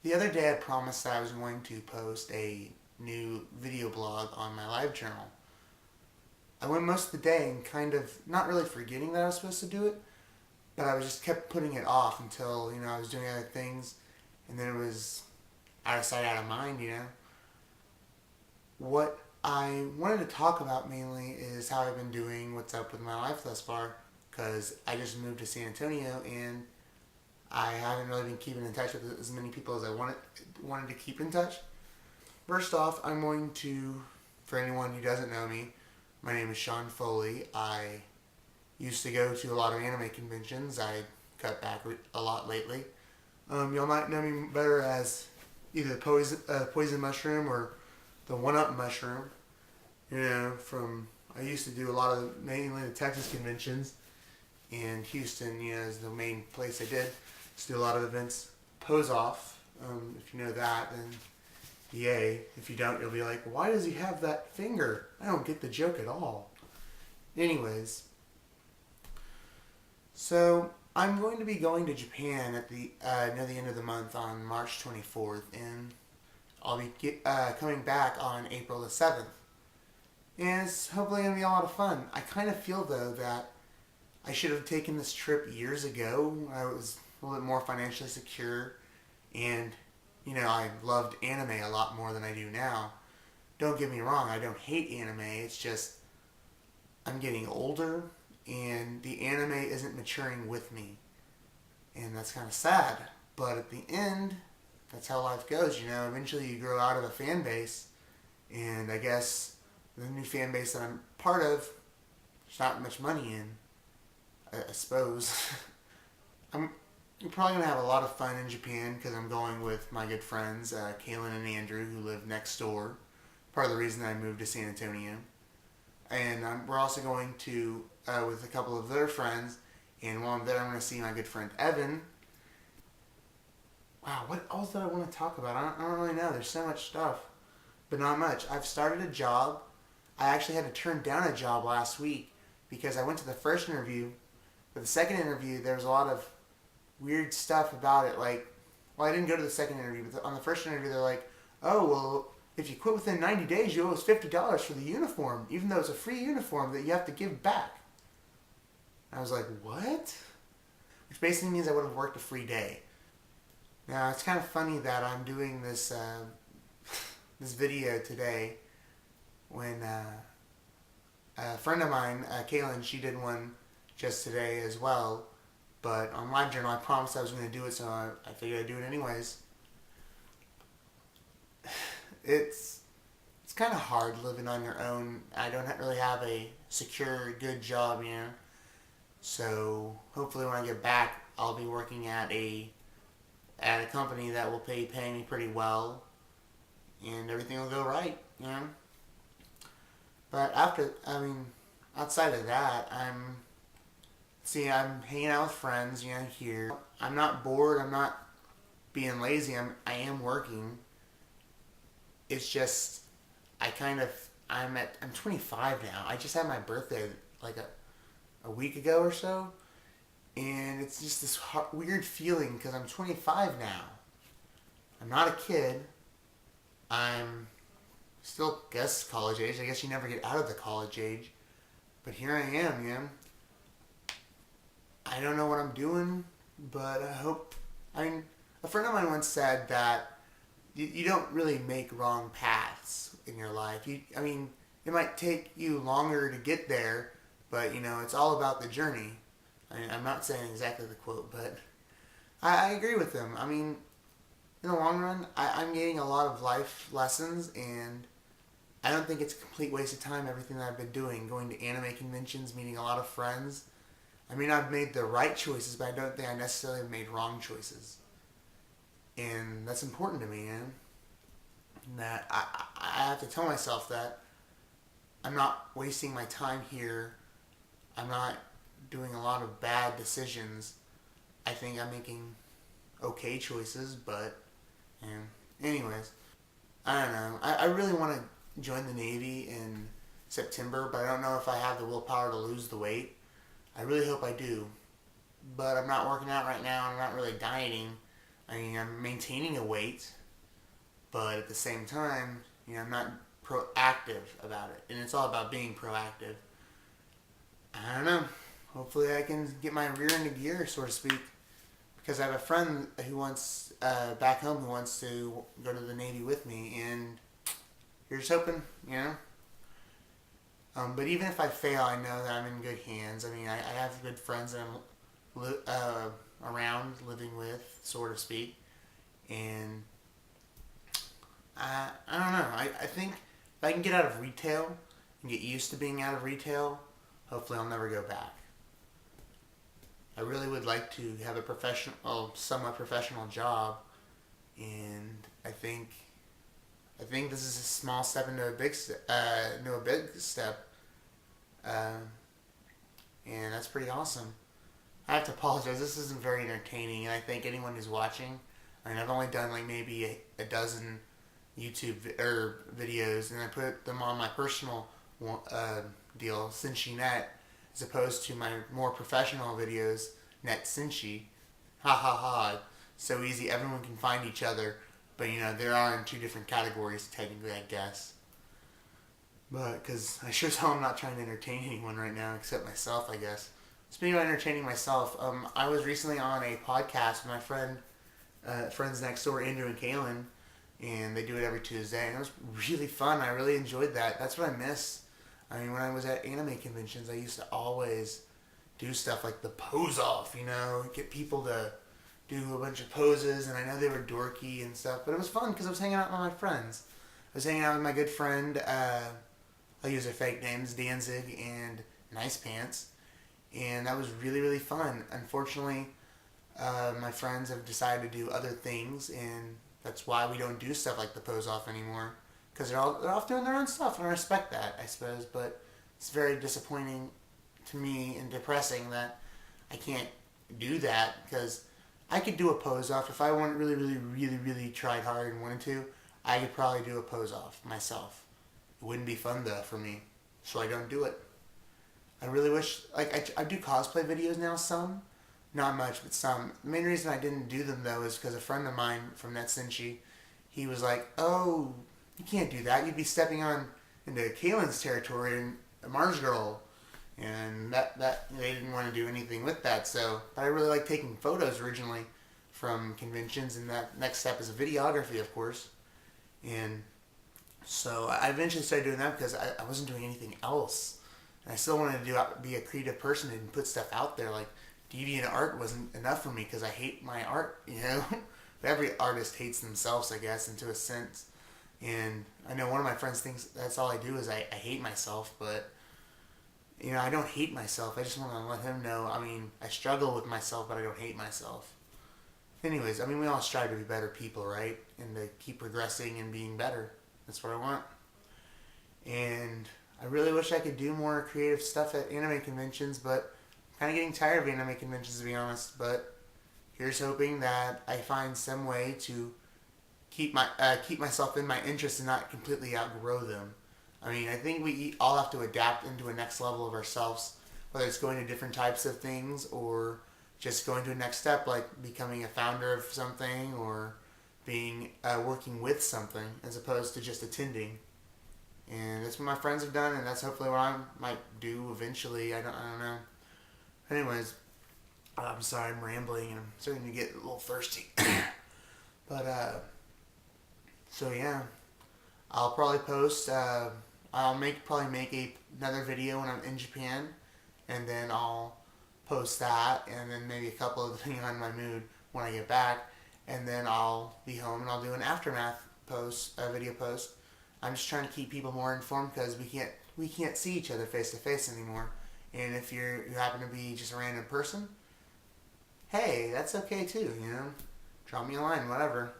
The other day I promised that I was going to post a new video blog on my live journal. I went most of the day and kind of not really forgetting that I was supposed to do it, but I was just kept putting it off until, I was doing other things, and then it was out of sight, out of mind. What I wanted to talk about mainly is how I've been doing, what's up with my life thus far, because I just moved to San Antonio and I haven't really been keeping in touch with as many people as I wanted to keep in touch. First off, I'm going to, for anyone who doesn't know me, my name is Sean Foley. I used to go to a lot of anime conventions. I cut back a lot lately. Y'all might know me better as either the poison mushroom or the one-up mushroom. I used to do a lot of mainly the Texas conventions, and Houston, is the main place I did. Just do a lot of events. Pose off. If you know that, then yay. If you don't, you'll be like, why does he have that finger? I don't get the joke at all. Anyways, so I'm going to be going to Japan at the near the end of the month on March 24th, and I'll be coming back on April the 7th. And it's hopefully going to be a lot of fun. I kind of feel, though, that I should have taken this trip years ago. I was a little bit more financially secure, and, I loved anime a lot more than I do now. Don't get me wrong, I don't hate anime, it's just I'm getting older, and the anime isn't maturing with me. And that's kind of sad, but at the end, that's how life goes, Eventually you grow out of a fan base, and I guess the new fan base that I'm part of, there's not much money in, I suppose. I'm probably going to have a lot of fun in Japan because I'm going with my good friends, Kaylin and Andrew, who live next door. Part of the reason I moved to San Antonio. And we're also going to, with a couple of their friends, and while I'm there, I'm going to see my good friend Evan. Wow, what else did I want to talk about? I don't really know. There's so much stuff, but not much. I've started a job. I actually had to turn down a job last week because I went to the first interview. For the second interview, there was a lot of weird stuff about it. I didn't go to the second interview, but on the first interview, they're like, oh, well, if you quit within 90 days, you owe us $50 for the uniform, even though it's a free uniform that you have to give back. I was like, what? Which basically means I would have worked a free day. Now, it's kind of funny that I'm doing this this video today when a friend of mine, Kaylin, she did one just today as well. But on LiveJournal, I promised I was going to do it, so I figured I'd do it anyways. It's kind of hard living on your own. I don't really have a secure, good job, So hopefully when I get back, I'll be working at a company that will pay me pretty well, and everything will go right, But outside of that, I'm hanging out with friends, here. I'm not bored. I'm not being lazy. I am working. It's just, I'm 25 now. I just had my birthday like a week ago or so. And it's just this weird feeling because I'm 25 now. I'm not a kid. I'm still, college age. I guess you never get out of the college age. But here I am, I don't know what I'm doing, but a friend of mine once said that you don't really make wrong paths in your life. It might take you longer to get there, but, it's all about the journey. I'm not saying exactly the quote, but I agree with him. In the long run, I'm getting a lot of life lessons, and I don't think it's a complete waste of time, everything that I've been doing, going to anime conventions, meeting a lot of friends. I've made the right choices, but I don't think I necessarily have made wrong choices. And that's important to me, That I have to tell myself that I'm not wasting my time here. I'm not doing a lot of bad decisions. I think I'm making okay choices, but, anyways. I don't know. I really want to join the Navy in September, but I don't know if I have the willpower to lose the weight. I really hope I do. But I'm not working out right now. I'm not really dieting. I mean, I'm maintaining a weight, but at the same time, I'm not proactive about it. And it's all about being proactive. I don't know. Hopefully I can get my rear into gear, so to speak. Because I have a friend who wants, back home, who wants to go to the Navy with me. And here's hoping. But even if I fail, I know that I'm in good hands. I mean, I have good friends that I'm around, living with, so to speak. And I don't know. I think if I can get out of retail and get used to being out of retail, hopefully I'll never go back. I really would like to have a somewhat professional job, and I think this is a small step into a big step, and that's pretty awesome. I have to apologize. This isn't very entertaining, and I think anyone who's watching, I mean, I've only done like maybe a dozen YouTube videos, and I put them on my personal deal, CincyNet, as opposed to my more professional videos, Net Cincy. Ha ha ha. So easy, everyone can find each other. But there are in two different categories, technically, I guess. But, because I sure as hell am not trying to entertain anyone right now, except myself, I guess. Speaking of entertaining myself, I was recently on a podcast with my friends next door, Andrew and Kaylin, and they do it every Tuesday, and it was really fun. I really enjoyed that. That's what I miss. I mean, when I was at anime conventions, I used to always do stuff like the pose off, get people to do a bunch of poses, and I know they were dorky and stuff, but it was fun because I was hanging out with my friends. I was hanging out with my good friend, I'll use their fake names, Danzig and Nice Pants, and that was really, really fun. Unfortunately, my friends have decided to do other things, and that's why we don't do stuff like the pose off anymore, because they're off doing their own stuff, and I respect that, I suppose, but it's very disappointing to me and depressing that I can't do that, because I could do a pose off if I wanted really, really, really, really tried hard and wanted to. I could probably do a pose off myself. It wouldn't be fun though for me, so I don't do it. I really wish, like, I do cosplay videos now, some. Not much, but some. The main reason I didn't do them, though, is because a friend of mine from Net Cincy, he was like, oh, you can't do that. You'd be stepping into Kaylin's territory and a Marz girl. And that they didn't want to do anything with that. So, but I really like taking photos originally from conventions, and that next step is a videography, of course. And so I eventually started doing that because I wasn't doing anything else. And I still wanted to be a creative person and put stuff out there. Like, deviant art wasn't enough for me because I hate my art, Every artist hates themselves, I guess, into a sense. And I know one of my friends thinks that's all I do is I hate myself, but I don't hate myself. I just want to let him know. I mean, I struggle with myself, but I don't hate myself. Anyways, I mean, we all strive to be better people, right? And to keep progressing and being better. That's what I want. And I really wish I could do more creative stuff at anime conventions, but I'm kind of getting tired of anime conventions, to be honest. But here's hoping that I find some way to keep myself in my interests and not completely outgrow them. I mean, I think we all have to adapt into a next level of ourselves, whether it's going to different types of things or just going to a next step, like becoming a founder of something or being working with something as opposed to just attending. And that's what my friends have done, and that's hopefully what I might do eventually. I don't know. Anyways, I'm sorry, I'm rambling, and I'm starting to get a little thirsty. But so yeah, I'll probably post. I'll probably make another video when I'm in Japan, and then I'll post that, and then maybe a couple of depending on my mood when I get back, and then I'll be home and I'll do an aftermath video post. I'm just trying to keep people more informed because we can't see each other face to face anymore. And if you happen to be just a random person, hey, that's okay too. Drop me a line, whatever.